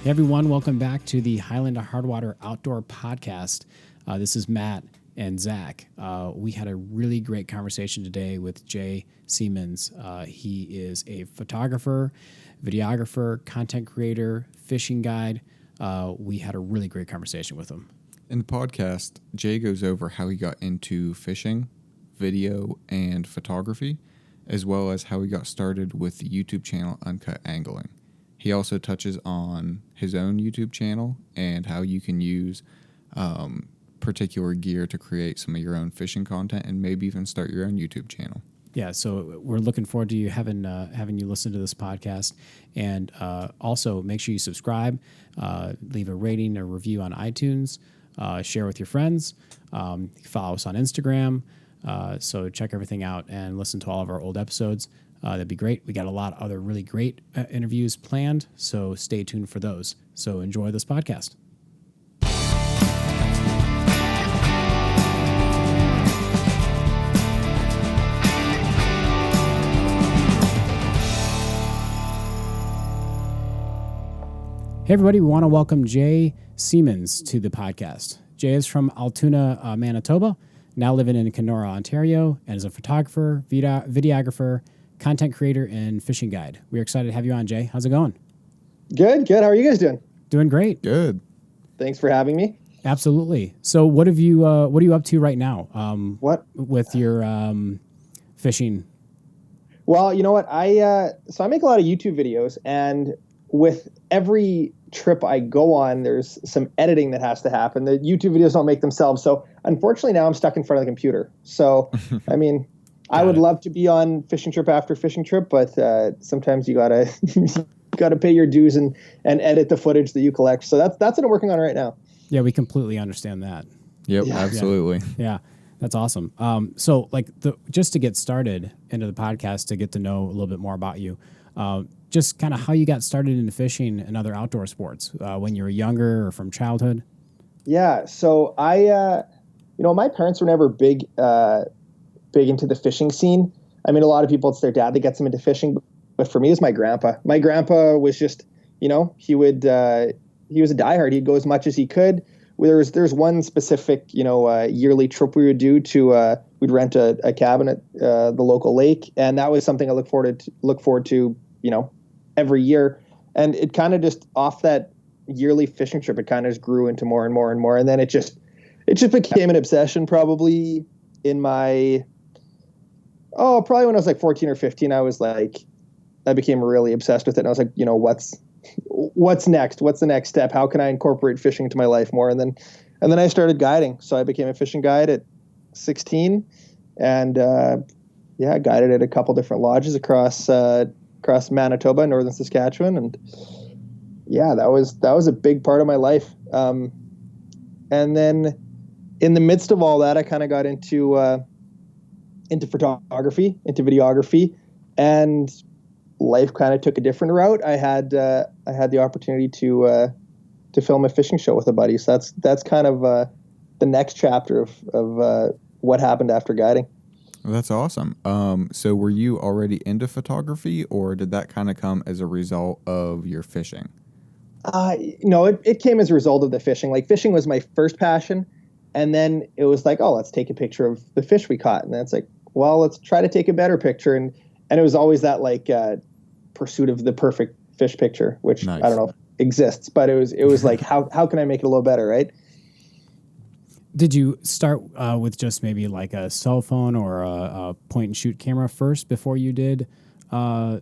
Hey everyone, welcome back to the Highland Hardwater Outdoor Podcast. This is Matt and Zach. We had a really great conversation today with Jay Siemens. He is a photographer, videographer, content creator, fishing guide. We had a really great conversation with him. In the podcast, Jay goes over how he got into fishing, video, and photography, as well as how he got started with the YouTube channel Uncut Angling. He also touches on his own YouTube channel and how you can use particular gear to create some of your own fishing content and maybe even start your own YouTube channel. Yeah, so we're looking forward to you having you listen to this podcast, and also make sure you subscribe, leave a rating or review on iTunes, share with your friends, follow us on Instagram. So check everything out and listen to all of our old episodes. That'd be great. We got a lot of other really great interviews planned, so stay tuned for those. So enjoy this podcast. Hey everybody, we want to welcome Jay Siemens to the podcast. Jay is from Altoona, Manitoba, now living in Kenora, Ontario, and is a photographer, videographer, content creator, and fishing guide. We're excited to have you on, Jay. How's it going? Good. How are you guys doing? Doing great. Good. Thanks for having me. Absolutely. So what are you up to right now? What? With your fishing? Well, you know what? I make a lot of YouTube videos, and with every trip I go on, there's some editing that has to happen. The YouTube videos don't make themselves. So unfortunately now I'm stuck in front of the computer. So, I mean, I would love to be on fishing trip after fishing trip, but sometimes you gotta pay your dues and edit the footage that you collect. So that's what I'm working on right now. Yeah, we completely understand that. Yep, Yeah. absolutely. Yeah, that's awesome. So just to get started into the podcast, to get to know a little bit more about you, just kind of how you got started into fishing and other outdoor sports when you were younger or from childhood. Yeah. So my parents were never big into the fishing scene. I mean, a lot of people, it's their dad that gets them into fishing, but for me, it's my grandpa. My grandpa was just, he was a diehard. He'd go as much as he could. There's one specific, yearly trip we would do to, we'd rent a cabin at the local lake, and that was something I look forward to, every year. And it kind of just off that yearly fishing trip, it kind of just grew into more and more and more, and then it just became an obsession. Probably in probably when I was like 14 or 15, I became really obsessed with it. And I was like, what's next? What's the next step? How can I incorporate fishing into my life more? And then I started guiding. So I became a fishing guide at 16, and I guided at a couple different lodges across Manitoba and northern Saskatchewan. And yeah, that was a big part of my life. And then in the midst of all that, I kind of got into photography, into videography, and life kind of took a different route. I had the opportunity to film a fishing show with a buddy. So that's kind of the next chapter of what happened after guiding. Well, that's awesome. So were you already into photography, or did that kind of come as a result of your fishing? No, it came as a result of the fishing. Like, fishing was my first passion. And then it was like, let's take a picture of the fish we caught. And then it's like, well, let's try to take a better picture. And it was always that pursuit of the perfect fish picture, which nice. I don't know if exists, but it was like, how can I make it a little better, right? Did you start with just maybe like a cell phone or a point and shoot camera first before you did a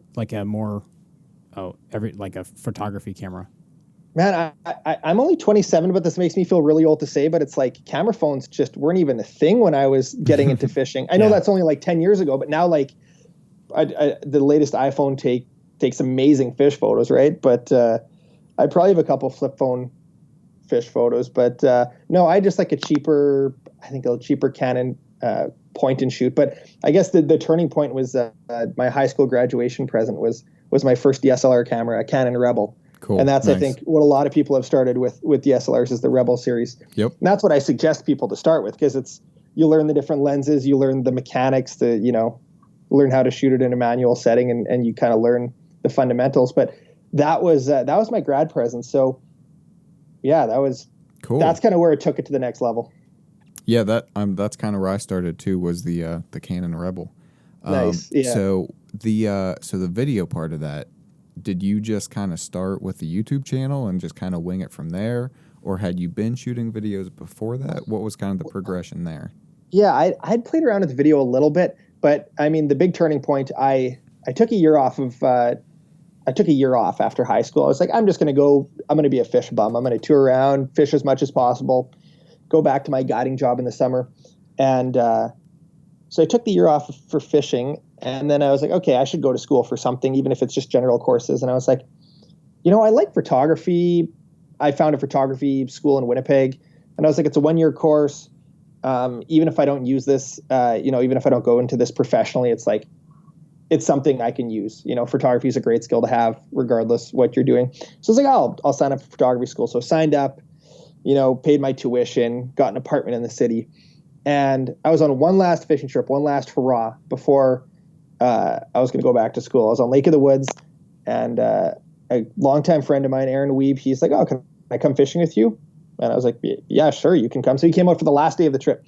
photography camera? Man, I'm only 27, but this makes me feel really old to say, but it's like camera phones just weren't even a thing when I was getting into fishing. I know that's only like 10 years ago, but now the latest iPhone takes amazing fish photos, right? But I probably have a couple flip phone fish photos, but no, I just like a cheaper Canon point and shoot. But I guess the turning point was my high school graduation present was my first DSLR camera, a Canon Rebel. Cool. And that's, nice. I think, what a lot of people have started with DSLRs is the Rebel series. Yep. And that's what I suggest people to start with, because you learn the different lenses, you learn the mechanics, learn how to shoot it in a manual setting, and you kind of learn the fundamentals. But that was my grad present. So yeah, Cool. That's kind of where it took it to the next level. Yeah, that's kind of where I started too, was the Canon Rebel. Nice. Yeah. So the video part of that, did you just kind of start with the YouTube channel and just kind of wing it from there, or had you been shooting videos before that? What was kind of the progression there? Yeah, I'd played around with the video a little bit, but I mean, the big turning point, I took a year off after high school. I was like, I'm going to be a fish bum. I'm going to tour around, fish as much as possible, go back to my guiding job in the summer. And so I took the year off for fishing. And then I was like, okay, I should go to school for something, even if it's just general courses. And I was like, I like photography. I found a photography school in Winnipeg. And I was like, it's a 1-year course. Even if I don't use this, even if I don't go into this professionally, it's like, it's something I can use. Photography is a great skill to have regardless what you're doing. So I was like, I'll sign up for photography school. So I signed up, paid my tuition, got an apartment in the city. And I was on one last fishing trip, one last hurrah before I was going to go back to school. I was on Lake of the Woods, and a longtime friend of mine, Aaron Weeb, he's like, oh, can I come fishing with you? And I was like, yeah, sure, you can come. So he came out for the last day of the trip.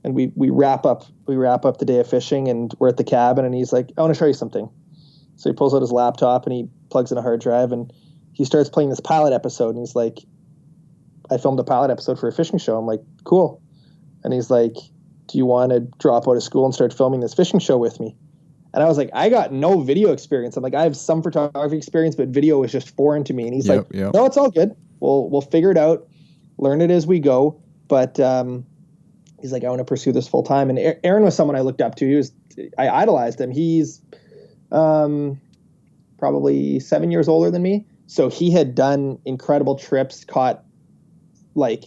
And we wrap up the day of fishing, and we're at the cabin, and he's like, I want to show you something. So he pulls out his laptop and he plugs in a hard drive, and he starts playing this pilot episode, and he's like, I filmed a pilot episode for a fishing show. I'm like, cool. And he's like, do you want to drop out of school and start filming this fishing show with me? And I was like, I got no video experience. I'm like, I have some photography experience, but video is just foreign to me. And he's like, no, it's all good. We'll figure it out, learn it as we go. But he's like, I want to pursue this full time. And Aaron was someone I looked up to. I idolized him. He's probably 7 years older than me. So he had done incredible trips, caught like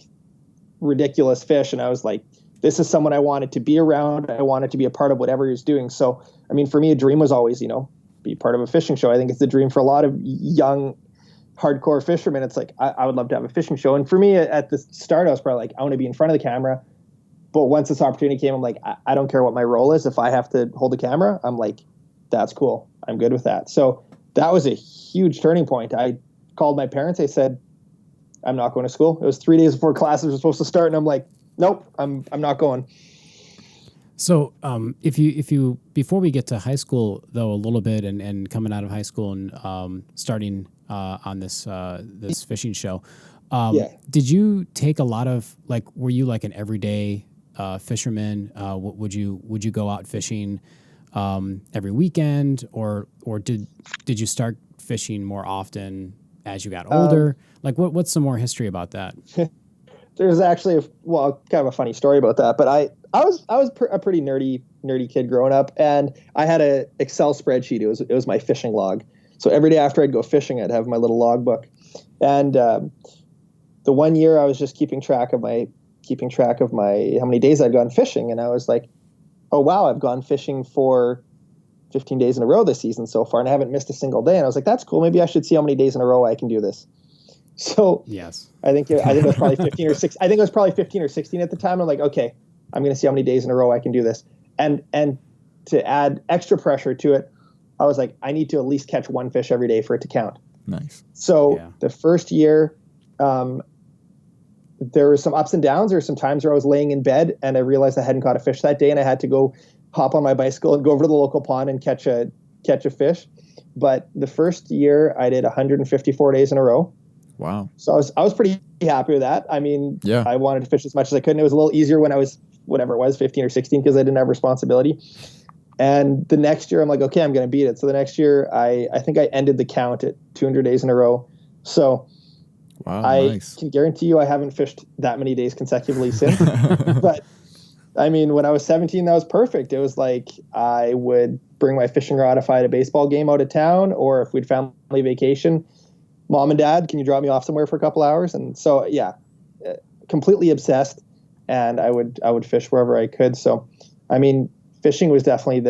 ridiculous fish. And I was like, this is someone I wanted to be around. I wanted to be a part of whatever he was doing. So, I mean, for me, a dream was always, be part of a fishing show. I think it's the dream for a lot of young hardcore fishermen. It's like, I would love to have a fishing show. And for me at the start, I was probably like, I want to be in front of the camera. But once this opportunity came, I'm like, I don't care what my role is. If I have to hold the camera, I'm like, that's cool. I'm good with that. So that was a huge turning point. I called my parents. I said, I'm not going to school. It was 3 days before classes were supposed to start. And I'm like, nope, I'm not going. So if you before we get to high school though a little bit and coming out of high school and starting on this fishing show, did you take a lot of were you like an everyday fisherman? Would you go out fishing every weekend or did you start fishing more often as you got older? What's some more history about that? There's actually kind of a funny story about that, but I was a pretty nerdy kid growing up, and I had a Excel spreadsheet. It was my fishing log. So every day after I'd go fishing, I'd have my little logbook. And the 1 year I was just keeping track of my how many days I'd gone fishing, and I was like, oh wow, I've gone fishing for 15 days in a row this season so far, and I haven't missed a single day. And I was like, that's cool. Maybe I should see how many days in a row I can do this. So yes, I think it was probably 15 or 6. I think it was probably 15 or 16 at the time. I'm like, okay, I'm going to see how many days in a row I can do this. And to add extra pressure to it, I was like, I need to at least catch one fish every day for it to count. Nice. So the first year, there were some ups and downs. There were some times where I was laying in bed and I realized I hadn't caught a fish that day, and I had to go hop on my bicycle and go over to the local pond and catch a fish. But the first year I did 154 days in a row. Wow. So I was pretty happy with that. I mean, yeah. I wanted to fish as much as I could, and it was a little easier when I was, whatever it was, 15 or 16, because I didn't have responsibility. And the next year I'm like, okay, I'm going to beat it. So the next year I think I ended the count at 200 days in a row. So wow, I can guarantee you I haven't fished that many days consecutively since. But I mean, when I was 17, that was perfect. It was like I would bring my fishing rod if I had a baseball game out of town, or if we'd family vacation. Mom and Dad, can you drop me off somewhere for a couple hours? And so, yeah, completely obsessed. And I would fish wherever I could. So, I mean, fishing was definitely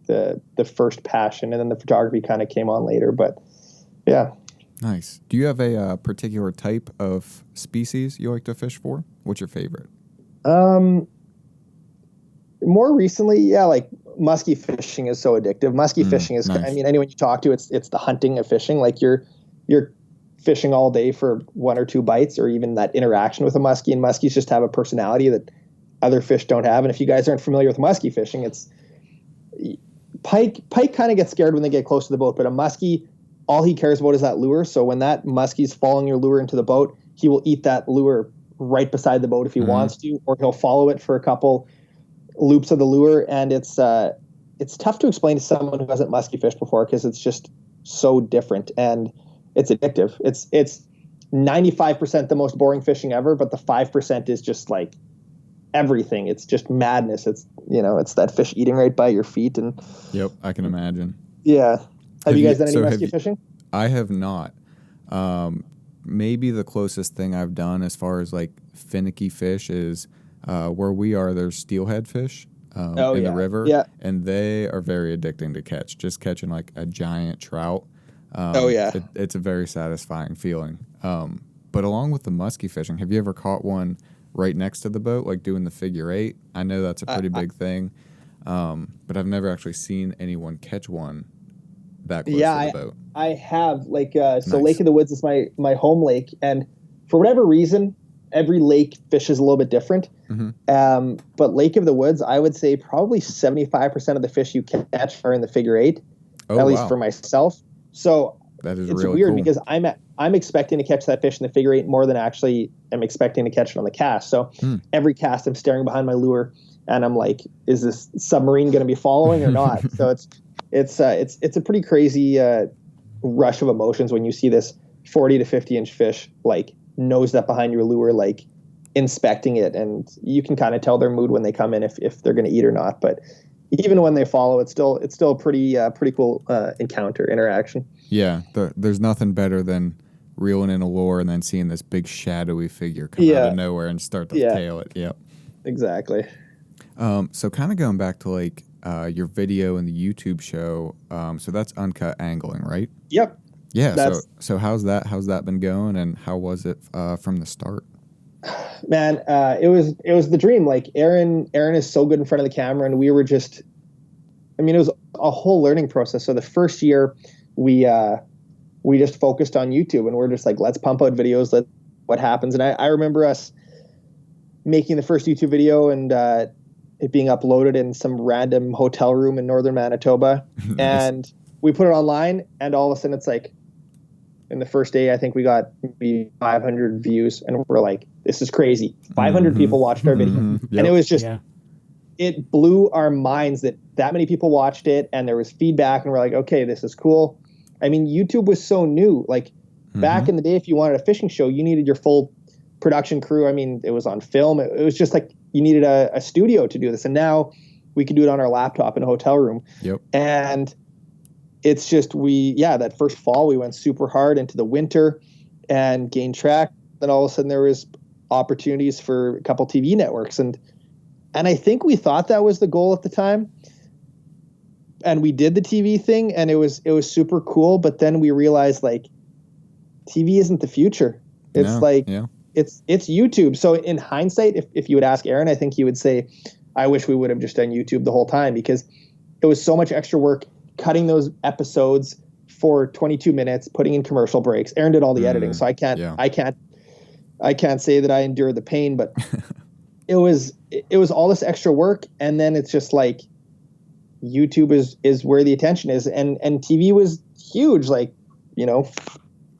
the first passion, and then the photography kind of came on later. But yeah. Nice. Do you have a particular type of species you like to fish for? What's your favorite? More recently, yeah, like muskie fishing is so addictive. Muskie fishing is, nice. I mean, anyone you talk to, it's the hunting of fishing. Like you're fishing all day for one or two bites, or even that interaction with a muskie. And muskies just have a personality that other fish don't have. And if you guys aren't familiar with muskie fishing, it's pike kind of gets scared when they get close to the boat, but a muskie, all he cares about is that lure. So when that muskie's following your lure into the boat, he will eat that lure right beside the boat if he wants to, or he'll follow it for a couple loops of the lure. And it's tough to explain to someone who hasn't muskie fished before, because it's just so different and it's addictive. It's 95% the most boring fishing ever, but the 5% is just like everything. It's just madness. It's, it's that fish eating right by your feet. And yep, I can imagine. Yeah. Have you guys done any muskie fishing? I have not. Maybe the closest thing I've done as far as like finicky fish is where we are, there's steelhead fish in the river. Yeah. And they are very addicting to catch. Just catching like a giant trout. It's a very satisfying feeling. But along with the muskie fishing, have you ever caught one right next to the boat, like doing the figure eight? I know that's a pretty big thing. But I've never actually seen anyone catch one that close to the boat. I have. Nice. Lake of the Woods is my home lake, and for whatever reason, every lake fishes a little bit different. Mm-hmm. But Lake of the Woods, I would say probably 75% of the fish you catch are in the figure eight, at least for myself. So that is it's really weird cool. Because I'm expecting to catch that fish in the figure eight more than actually am expecting to catch it on the cast. So every cast I'm staring behind my lure and I'm like, is this submarine going to be following or not? So it's a pretty crazy rush of emotions when you see this 40 to 50 inch fish like nosed up behind your lure, like inspecting it, and you can kind of tell their mood when they come in if they're going to eat or not. But even when they follow, it's still a pretty cool interaction. Yeah, there's nothing better than reeling in a lure and then seeing this big shadowy figure come out of nowhere and start to tail it. Yep, exactly. So kind of going back to like your video and the YouTube show, so that's Uncut Angling, right? Yep. Yeah. So how's that been going, and how was it from the start? Man, it was the dream. Like Aaron is so good in front of the camera, and we were just, it was a whole learning process. So the first year we just focused on YouTube, and we're just like, let's pump out videos, what happens. And I remember us making the first YouTube video and it being uploaded in some random hotel room in northern Manitoba. Nice. And we put it online, and all of a sudden it's like, in the first day, I think we got maybe 500 views, and we're like, this is crazy. 500 people watched our video. Yep. And it was just, it blew our minds that many people watched it, and there was feedback, and we're like, okay, this is cool. YouTube was so new. Like back in the day, if you wanted a fishing show, you needed your full production crew. It was on film. It was just like you needed a studio to do this. And now we can do it on our laptop in a hotel room. Yep. And it's just, that first fall, we went super hard into the winter and gained track. Then all of a sudden there was opportunities for a couple TV networks. And I think we thought that was the goal at the time. And we did the TV thing, and it was super cool. But then we realized like TV isn't the future. It's it's YouTube. So in hindsight, if you would ask Aaron, I think he would say, I wish we would have just done YouTube the whole time, because it was so much extra work cutting those episodes for 22 minutes, putting in commercial breaks. Aaron did all the editing, so I can't say that I endured the pain, but it was all this extra work. And then it's just like, YouTube is where the attention is. And TV was huge,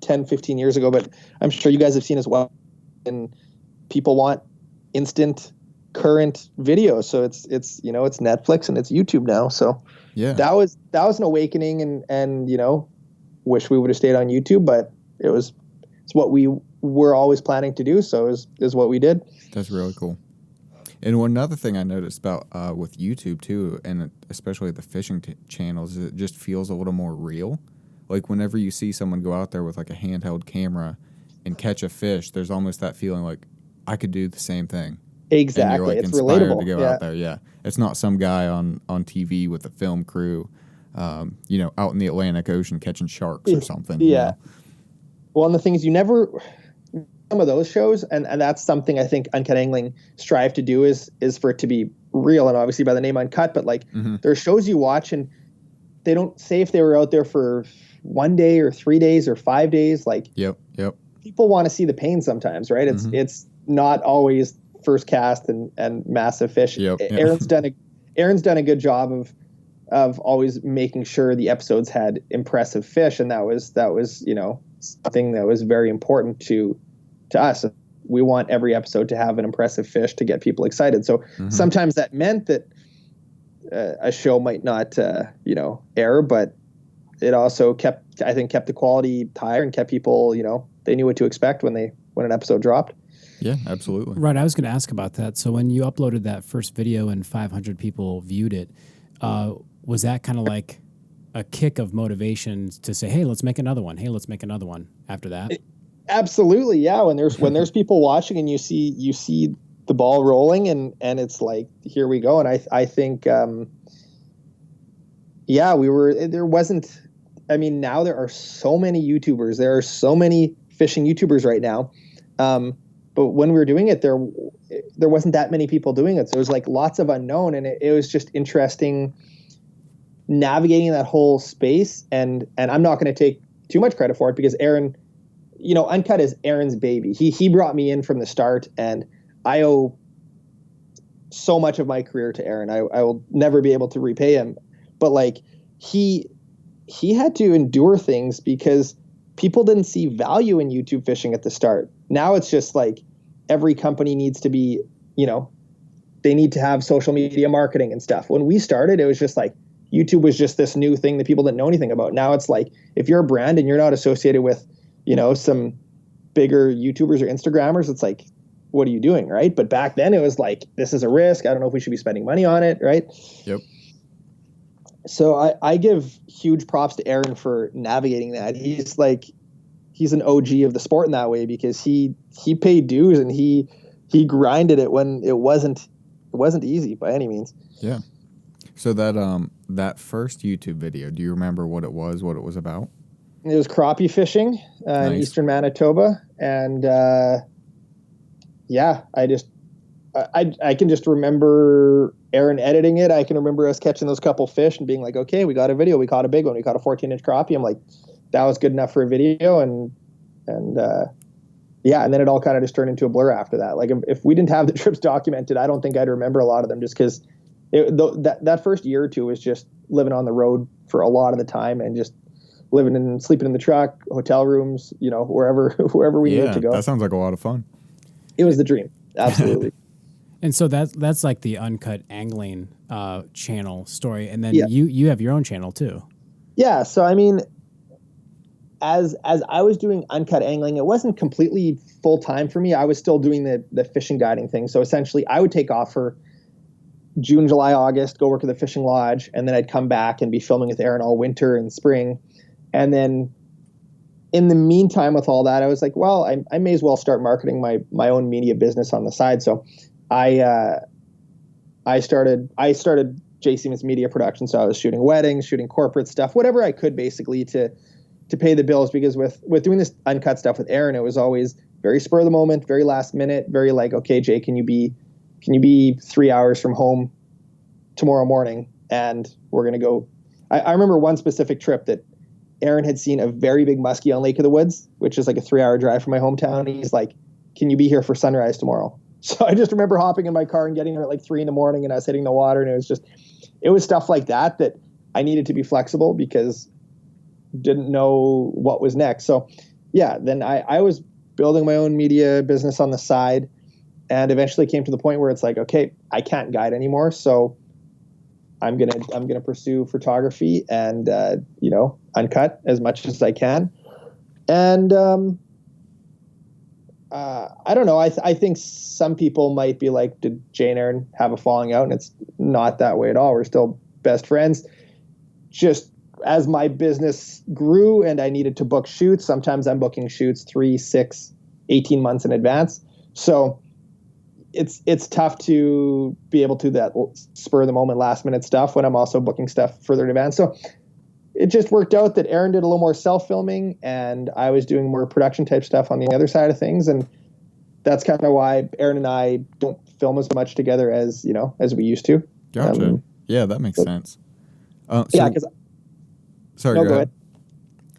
10, 15 years ago, but I'm sure you guys have seen as well. And people want instant current video. So it's Netflix and it's YouTube now. So that was an awakening, and wish we would have stayed on YouTube, but it's what we were always planning to do. So is what we did. That's really cool. And one other thing I noticed about with YouTube too, and especially the fishing channels, is it just feels a little more real. Like whenever you see someone go out there with like a handheld camera and catch a fish, there's almost that feeling like I could do the same thing. Exactly. And you're like it's inspired relatable to go out there. Yeah. It's not some guy on TV with a film crew, out in the Atlantic Ocean catching sharks or something. Yeah. Well, and the thing is, some of those shows, and that's something I think Uncut Angling strive to do, is for it to be real, and obviously by the name Uncut, but like there are shows you watch and they don't say if they were out there for 1 day or 3 days or 5 days. Like, Yep. people want to see the pain sometimes, right? It's not always first cast and massive fish. Yep. Aaron's done a good job of always making sure the episodes had impressive fish, and that was something that was very important to us. We want every episode to have an impressive fish to get people excited. So sometimes that meant that a show might not air, but it also kept the quality higher and kept people, they knew what to expect when an episode dropped. Yeah, absolutely. Right. I was going to ask about that. So when you uploaded that first video and 500 people viewed it, was that kind of like a kick of motivation to say, hey, let's make another one. Hey, let's make another one after that? Absolutely. Yeah. When there's people watching and you see the ball rolling and it's like, here we go. And I think, now there are so many YouTubers. There are so many fishing YouTubers right now. But when we were doing it, there wasn't that many people doing it. So it was like lots of unknown, and it was just interesting navigating that whole space. And I'm not going to take too much credit for it because Aaron, Uncut is Aaron's baby. He brought me in from the start, and I owe so much of my career to Aaron. I will never be able to repay him. But like he had to endure things because people didn't see value in YouTube fishing at the start. Now it's just like every company needs to be, they need to have social media marketing and stuff. When we started, it was just like YouTube was just this new thing that people didn't know anything about. Now it's like if you're a brand and you're not associated with, some bigger YouTubers or Instagrammers, it's like, what are you doing, right? But back then it was like, this is a risk. I don't know if we should be spending money on it, right? Yep. So I give huge props to Aaron for navigating that. He's an OG of the sport in that way because he paid dues and he grinded it when it wasn't easy by any means. Yeah. So that first YouTube video, do you remember what it was about? It was crappie fishing in eastern Manitoba, and I can just remember Aaron editing it. I can remember us catching those couple fish and being like, okay, we got a video. We caught a big one. We caught a 14-inch crappie. I'm like, that was good enough for a video. And then it all kind of just turned into a blur after that. Like if we didn't have the trips documented, I don't think I'd remember a lot of them just because that first year or two was just living on the road for a lot of the time and just sleeping in the truck, hotel rooms, wherever we needed to go. That sounds like a lot of fun. It was the dream. Absolutely. And so that's like the Uncut Angling channel story. And then you have your own channel too. Yeah. So, I mean, as I was doing Uncut Angling, it wasn't completely full time for me. I was still doing the fishing guiding thing. So essentially I would take off for June, July, August, go work at the fishing lodge. And then I'd come back and be filming with Aaron all winter and spring. And then in the meantime, with all that, I was like, well, I may as well start marketing my own media business on the side. So I started J. Siemens Media Production. So I was shooting weddings, shooting corporate stuff, whatever I could basically to pay the bills. Because with doing this Uncut stuff with Aaron, it was always very spur of the moment, very last minute, very like, okay, Jay, can you be 3 hours from home tomorrow morning? And we're going to go. I remember one specific trip that Aaron had seen a very big muskie on Lake of the Woods, which is like a 3-hour drive from my hometown. And he's like, can you be here for sunrise tomorrow? So I just remember hopping in my car and getting there at like 3 a.m. and I was hitting the water. And it was stuff like that I needed to be flexible because didn't know what was next. So yeah, then I was building my own media business on the side and eventually came to the point where it's like, okay, I can't guide anymore. So I'm gonna pursue photography and Uncut as much as I can. And I don't know. I think some people might be like, did Jay and Aaron have a falling out? And it's not that way at all. We're still best friends. Just as my business grew and I needed to book shoots, sometimes I'm booking shoots 3, 6, 18 months in advance. So it's tough to be able to do that spur of the moment, last minute stuff when I'm also booking stuff further in advance. So it just worked out that Aaron did a little more self-filming and I was doing more production type stuff on the other side of things. And that's kind of why Aaron and I don't film as much together as as we used to. Gotcha. Yeah, that makes sense. Yeah, because sorry, no, go ahead.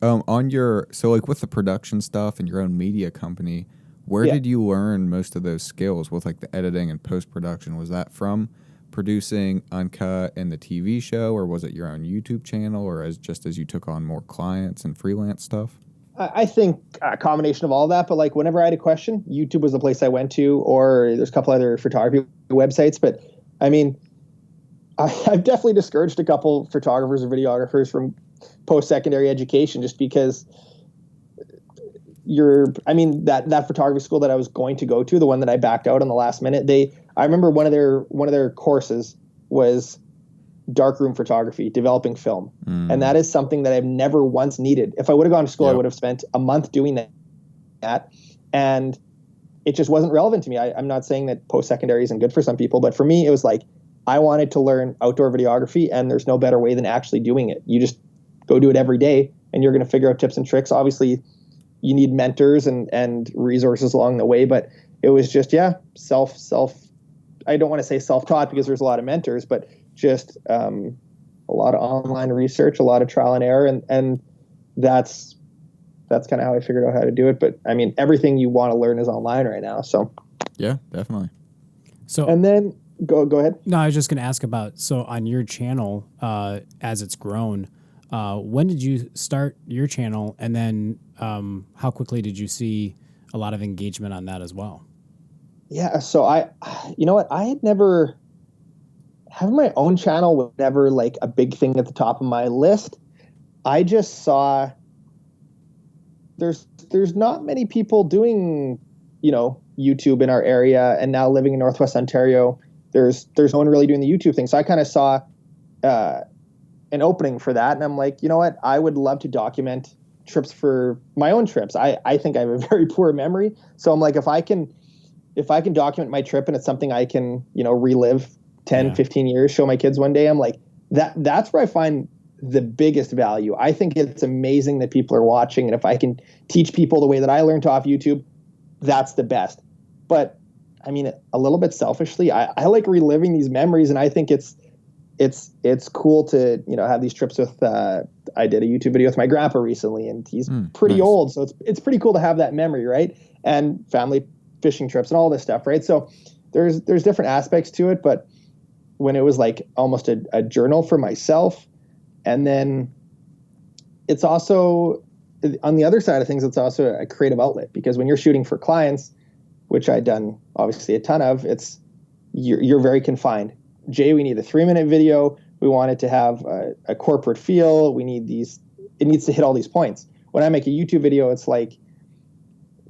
ahead. Like with the production stuff and your own media company, where Yeah. did you learn most of those skills with like the editing and post production? Was that from producing Uncut and the TV show, or was it your own YouTube channel, or as you took on more clients and freelance stuff? I think a combination of all that, but like whenever I had a question, YouTube was the place I went to, or there's a couple other photography websites. But I mean, I've definitely discouraged a couple photographers or videographers from post-secondary education just because that photography school that I was going to go to, the one that I backed out on the last minute, I remember one of their courses was darkroom photography, developing film. And that is something that I've never once needed. If I would have gone to school, I would have spent a month doing that. And it just wasn't relevant to me. I'm not saying that post-secondary isn't good for some people, but for me, it was like, I wanted to learn outdoor videography, and there's no better way than actually doing it. You just go do it every day, and you're going to figure out tips and tricks. Obviously, you need mentors and resources along the way, but it was just, self, I don't want to say self-taught because there's a lot of mentors, but just a lot of online research, a lot of trial and error. And that's kind of how I figured out how to do it. But I mean, everything you want to learn is online right now. So yeah, definitely. So, and then go ahead. No, I was just going to ask about, so on your channel, as it's grown, when did you start your channel? And then how quickly did you see a lot of engagement on that as well? Yeah. So you know what? I had never, having my own channel was never like a big thing at the top of my list. I just saw there's not many people doing, YouTube in our area, and now living in Northwest Ontario, there's no one really doing the YouTube thing. So I kind of saw an opening for that, and I'm like, you know what? I would love to document trips for my own trips. I think I have a very poor memory, so I'm like, if I can document my trip and it's something I can, relive 10, 15 years, show my kids one day, I'm like, that's where I find the biggest value. I think it's amazing that people are watching, and if I can teach people the way that I learned off YouTube, that's the best. But I mean, a little bit selfishly, I like reliving these memories, and I think it's cool to, have these trips with, I did a YouTube video with my grandpa recently, and he's pretty old. So it's pretty cool to have that memory, right? And family fishing trips and all this stuff, right? So there's different aspects to it, but when it was like almost a journal for myself, and then it's also, on the other side of things, it's also a creative outlet, because when you're shooting for clients, which I'd done obviously a ton of, you're very confined. Jay, we need a 3-minute video. We want it to have a corporate feel. It needs to hit all these points. When I make a YouTube video, it's like,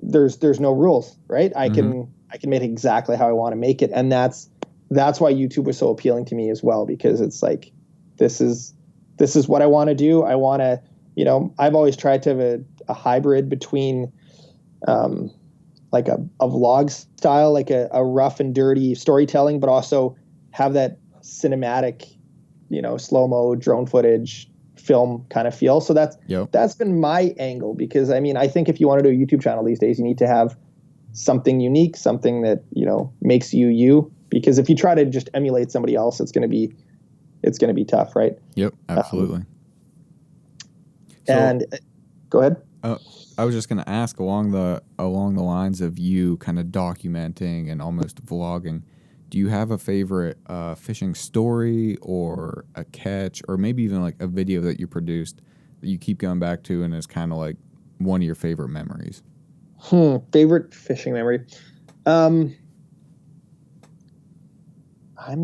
there's no rules, right? I can make it exactly how I want to make it. And that's why YouTube was so appealing to me as well, because it's like, this is what I want to do. I want to, I've always tried to have a hybrid between, like a vlog style, like a rough and dirty storytelling, but also have that cinematic, slow-mo drone footage film kind of feel. So that's been my angle, because I mean, I think if you want to do a YouTube channel these days, you need to have something unique, something that, makes you, because if you try to just emulate somebody else, it's going to be tough. Right. Yep. Absolutely. And go ahead. I was just going to ask, along the lines of you kind of documenting and almost vlogging, do you have a favorite fishing story or a catch, or maybe even like a video that you produced that you keep going back to and is kind of like one of your favorite memories? Favorite fishing memory. I'm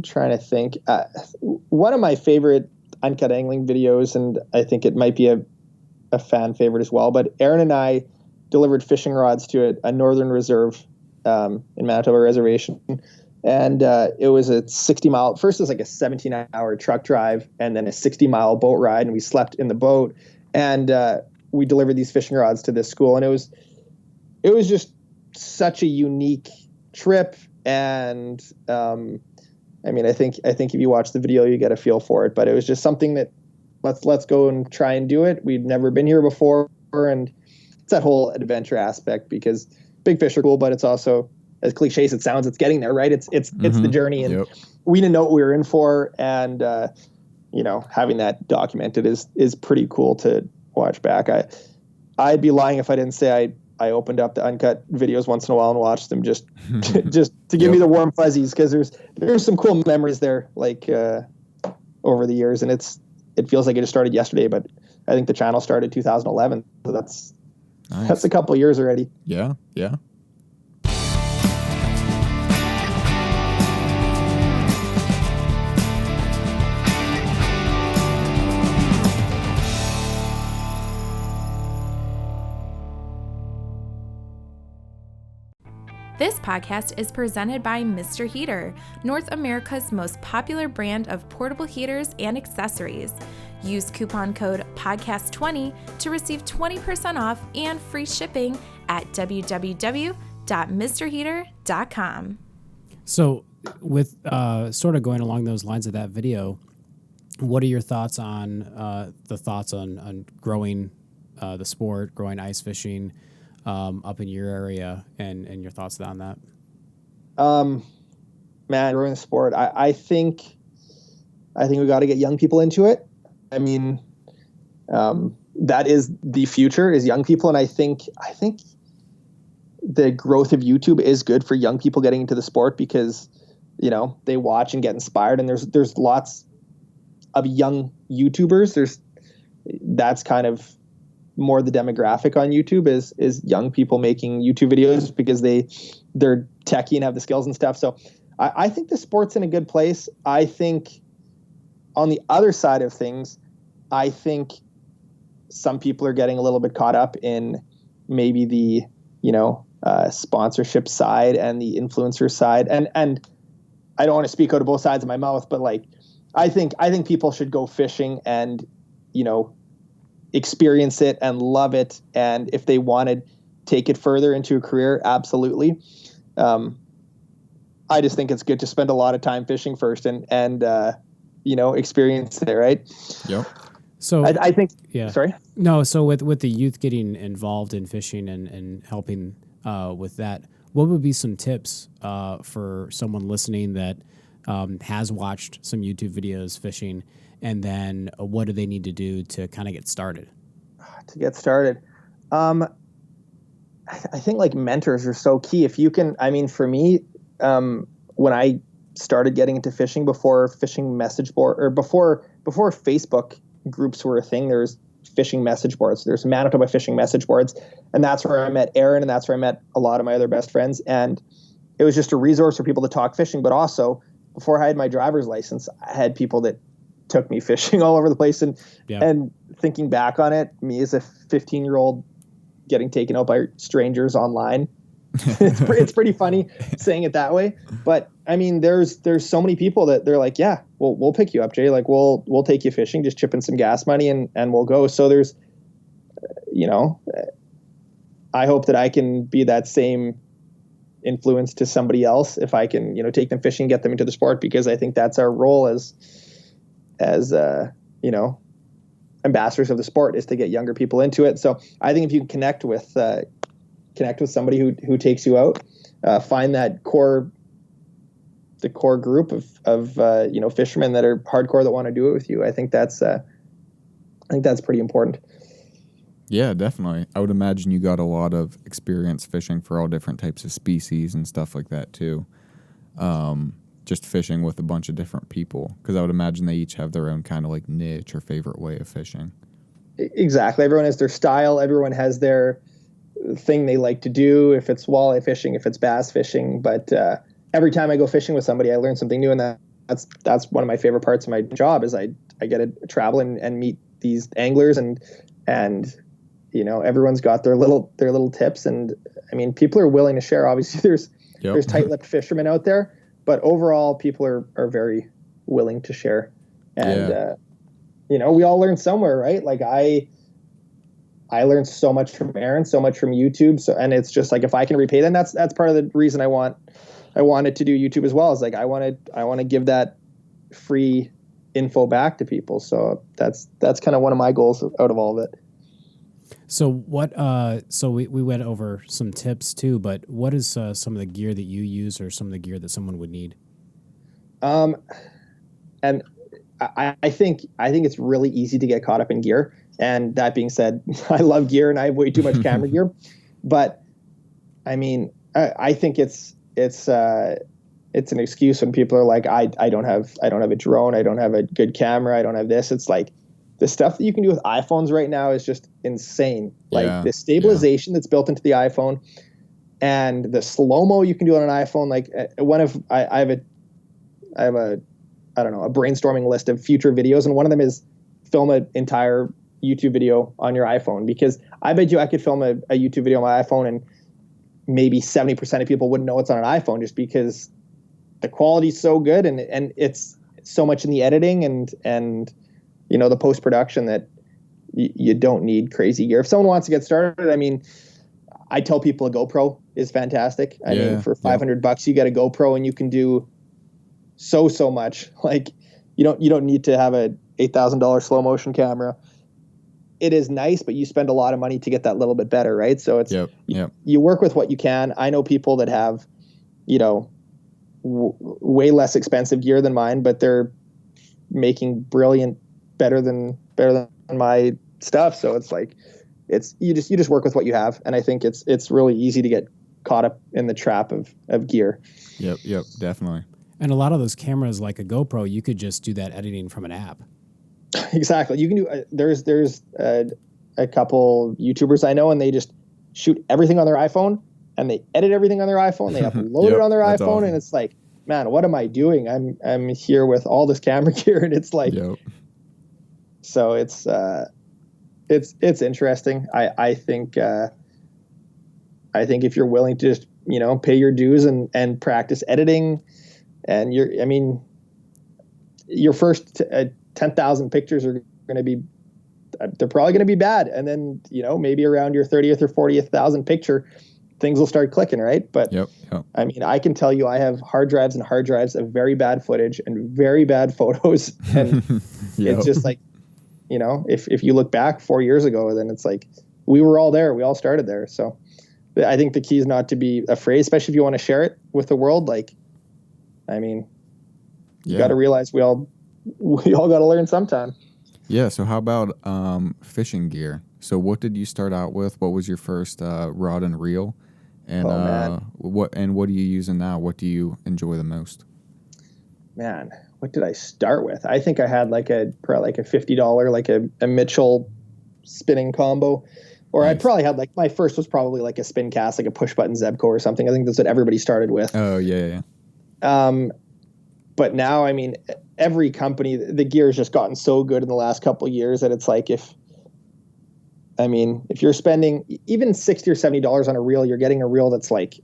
trying to think. One of my favorite Uncut Angling videos, and I think it might be a fan favorite as well, but Aaron and I delivered fishing rods to a northern reserve in Manitoba Reservation. And it was a 60-mile, first it was like a 17-hour truck drive, and then a 60-mile boat ride, and we slept in the boat. And we delivered these fishing rods to this school, and it was just such a unique trip. And I mean, I think if you watch the video, you get a feel for it. But it was just something that let's go and try and do it. We'd never been here before, and it's that whole adventure aspect, because big fish are cool, but it's also as cliche as it sounds, it's getting there, right? It's the journey, and Yep. we didn't know what we were in for, and having that documented is pretty cool to watch back. I'd be lying if I didn't say I opened up the Uncut videos once in a while and watched them just to give me the warm fuzzies, because there's some cool memories there, like over the years, and it feels like it just started yesterday, but I think the channel started 2011, so that's Nice. That's a couple of years already. Yeah. This podcast is presented by Mr. Heater, North America's most popular brand of portable heaters and accessories. Use coupon code PODCAST20 to receive 20% off and free shipping at www.mrheater.com. So with sort of going along those lines of that video, what are your thoughts on growing the sport, growing ice fishing up in your area, and your thoughts on that? Man, growing the sport, I think we got to get young people into it. I mean, that is the future, is young people, and I think the growth of YouTube is good for young people getting into the sport, because they watch and get inspired, and there's lots of young YouTubers. That's kind of more the demographic on YouTube is young people making YouTube videos, because they're techie and have the skills and stuff. So I think the sport's in a good place. I think on the other side of things, I think some people are getting a little bit caught up in maybe the sponsorship side and the influencer side, and I don't want to speak out of both sides of my mouth, but like I think people should go fishing and experience it and love it, and if they wanted take it further into a career, absolutely. I just think it's good to spend a lot of time fishing first and experience it, right? Yep. So I think, yeah. Sorry? No, so with the youth getting involved in fishing and helping with that, what would be some tips for someone listening that has watched some YouTube videos fishing, and then what do they need to do to kind of get started? To get started, I think like mentors are so key. If you can, I mean, for me, when I started getting into fishing, before fishing message board, or before Facebook groups were a thing, there was fishing message boards. There's Manitoba fishing message boards, and that's where I met Aaron, and that's where I met a lot of my other best friends. And it was just a resource for people to talk fishing. But also, before I had my driver's license, I had people that took me fishing all over the place. And thinking back on it, me as a 15-year-old getting taken out by strangers online, it's pretty funny saying it that way. But I mean, there's so many people that they're like, yeah, we'll pick you up, Jay. Like we'll take you fishing, just chip in some gas money and we'll go. So there's, I hope that I can be that same influence to somebody else if I can, take them fishing, get them into the sport, because I think that's our role as ambassadors of the sport, is to get younger people into it. So I think if you can connect with somebody who takes you out, find that core group of fishermen that are hardcore that want to do it with you. I think that's pretty important. Yeah, definitely. I would imagine you got a lot of experience fishing for all different types of species and stuff like that too. Just fishing with a bunch of different people, because I would imagine they each have their own kind of like niche or favorite way of fishing. Exactly. Everyone has their style. Everyone has their thing they like to do. If it's walleye fishing, if it's bass fishing, but every time I go fishing with somebody, I learn something new, and that's one of my favorite parts of my job is I get to travel and meet these anglers, and everyone's got their little tips, and I mean, people are willing to share. Obviously, there's tight-lipped fishermen out there, but overall, people are very willing to share, and we all learn somewhere, right? Like I learned so much from Aaron, so much from YouTube. So, and it's just like, if I can repay them, that's part of the reason I wanted to do YouTube as well. Is like, I want to give that free info back to people. So that's kind of one of my goals out of all of it. So what? So we went over some tips too, but what is some of the gear that you use, or some of the gear that someone would need? And I think it's really easy to get caught up in gear. And that being said, I love gear and I have way too much camera gear. But I mean, I think it's an excuse when people are like, I don't have a drone, I don't have a good camera, I don't have this. It's like the stuff that you can do with iPhones right now is just insane. Like the stabilization that's built into the iPhone and the slow-mo you can do on an iPhone. Like I have a I don't know, a brainstorming list of future videos. And one of them is film an entire YouTube video on your iPhone, because I bet you I could film a YouTube video on my iPhone and maybe 70% of people wouldn't know it's on an iPhone, just because the quality's so good and it's so much in the editing and you know, the post-production that you don't need crazy gear. If someone wants to get started, I mean, I tell people a GoPro is fantastic. I mean, for $500 you get a GoPro and you can do so much. Like you don't need to have a $8,000 slow motion camera. It is nice, but you spend a lot of money to get that little bit better, right? So it's you work with what you can. I know people that have, you know, way less expensive gear than mine, but they're making brilliant, better than my stuff. So it's like you just work with what you have, and I think it's really easy to get caught up in the trap of gear. Yep, definitely. And a lot of those cameras, like a GoPro, you could just do that editing from an app. Exactly. You can do. There's a couple YouTubers I know, and they just shoot everything on their iPhone, and they edit everything on their iphone. They upload it on their iPhone, awesome. And it's like, man, what am I doing? I'm here with all this camera gear, and it's like, so it's interesting. I think if you're willing to just, you know, pay your dues and practice editing, and your first 10,000 pictures are going to be, they're probably going to be bad. And then, you know, maybe around your 30th or 40th thousand picture, things will start clicking, right? But I mean, I can tell you, I have hard drives and hard drives of very bad footage and very bad photos. And it's just like, you know, if you look back 4 years ago, then it's like, we were all there. We all started there. So I think the key is not to be afraid, especially if you want to share it with the world. Like, I mean, you got to realize we all got to learn sometime. Yeah. So how about fishing gear? So what did you start out with? What was your first rod and reel? And what are you using now? What do you enjoy the most? Man, what did I start with? I think I had like a $50 like a Mitchell spinning combo, or nice. I probably had like, my first was probably like a spin cast, like a push button Zebco or something. I think that's what everybody started with. Oh yeah. But now, I mean, every company, the gear has just gotten so good in the last couple of years that it's like, if you're spending even $60 or $70 on a reel, you're getting a reel that's like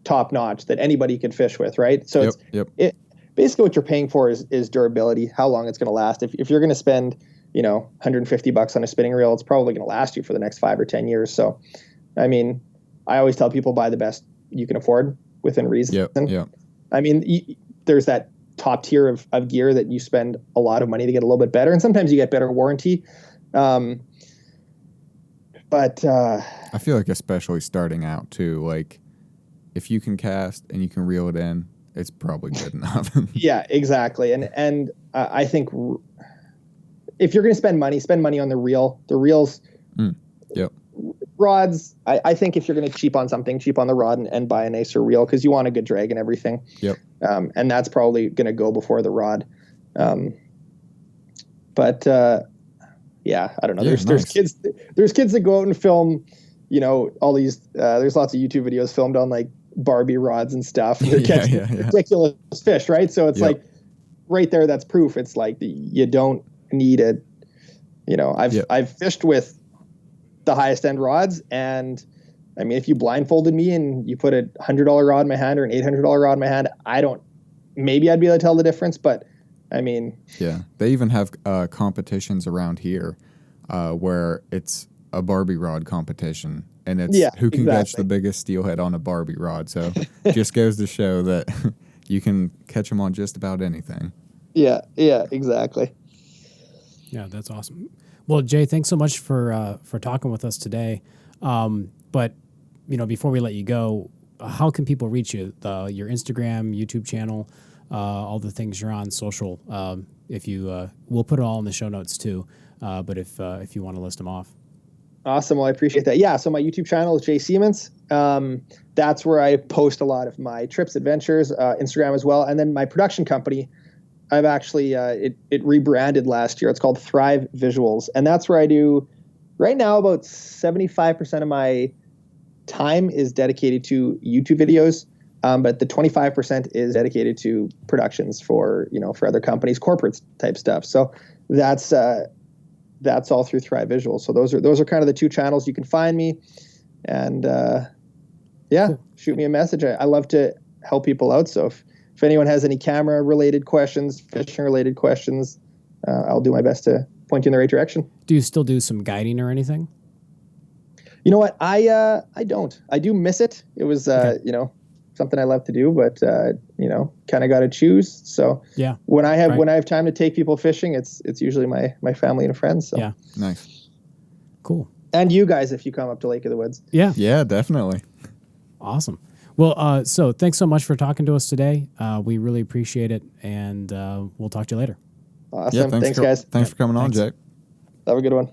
top notch that anybody could fish with, right? So it basically what you're paying for is durability, how long it's going to last. If you're going to spend, you know, $150 on a spinning reel, it's probably going to last you for the next 5 or 10 years. So, I mean, I always tell people, buy the best you can afford within reason. I mean, there's that top tier of gear that you spend a lot of money to get a little bit better, and sometimes you get better warranty. But I feel like especially starting out too, like if you can cast and you can reel it in, it's probably good enough. Yeah, exactly. And I think if you're going to spend money on the reel. The reels, rods. I think if you're going to cheap on something, cheap on the rod and buy a nicer reel, because you want a good drag and everything. And that's probably going to go before the rod. Yeah, I don't know. There's kids that go out and film, you know, all these. There's lots of YouTube videos filmed on like Barbie rods and stuff. And they're catching ridiculous fish, right? So it's like right there. That's proof. It's like you don't need a. You know, I've fished with the highest end rods, and I mean, if you blindfolded me and you put a $100 rod in my hand or an $800 rod in my hand, maybe I'd be able to tell the difference, but. I mean, they even have competitions around here where it's a Barbie rod competition, and it's who can catch the biggest steelhead on a Barbie rod. So just goes to show that you can catch them on just about anything. Yeah, exactly. Yeah, that's awesome. Well, Jay, thanks so much for talking with us today. But before we let you go, how can people reach you? Your Instagram, YouTube channel, all the things you're on social. If you, we'll put it all in the show notes too. But if you want to list them off. Awesome. Well, I appreciate that. Yeah. So my YouTube channel is Jay Siemens. That's where I post a lot of my trips, adventures, Instagram as well. And then my production company, I've actually, it rebranded last year. It's called Thrive Visuals. And that's where I do right now about 75% of my time is dedicated to YouTube videos. But the 25% is dedicated to productions for other companies, corporate type stuff. So that's all through Thrive Visuals. So those are kind of the two channels you can find me. And cool. Shoot me a message. I love to help people out. So if anyone has any camera related questions, fishing related questions, I'll do my best to point you in the right direction. Do you still do some guiding or anything? You know what? I don't. I do miss it. It was something I love to do, but kind of got to choose. So yeah, when I have time to take people fishing, it's usually my family and friends. So yeah, nice, cool. And you guys, if you come up to Lake of the Woods, yeah, definitely, awesome. Well, so thanks so much for talking to us today. We really appreciate it, and we'll talk to you later. Awesome. Thanks guys. Thanks for coming on, Jack. Have a good one.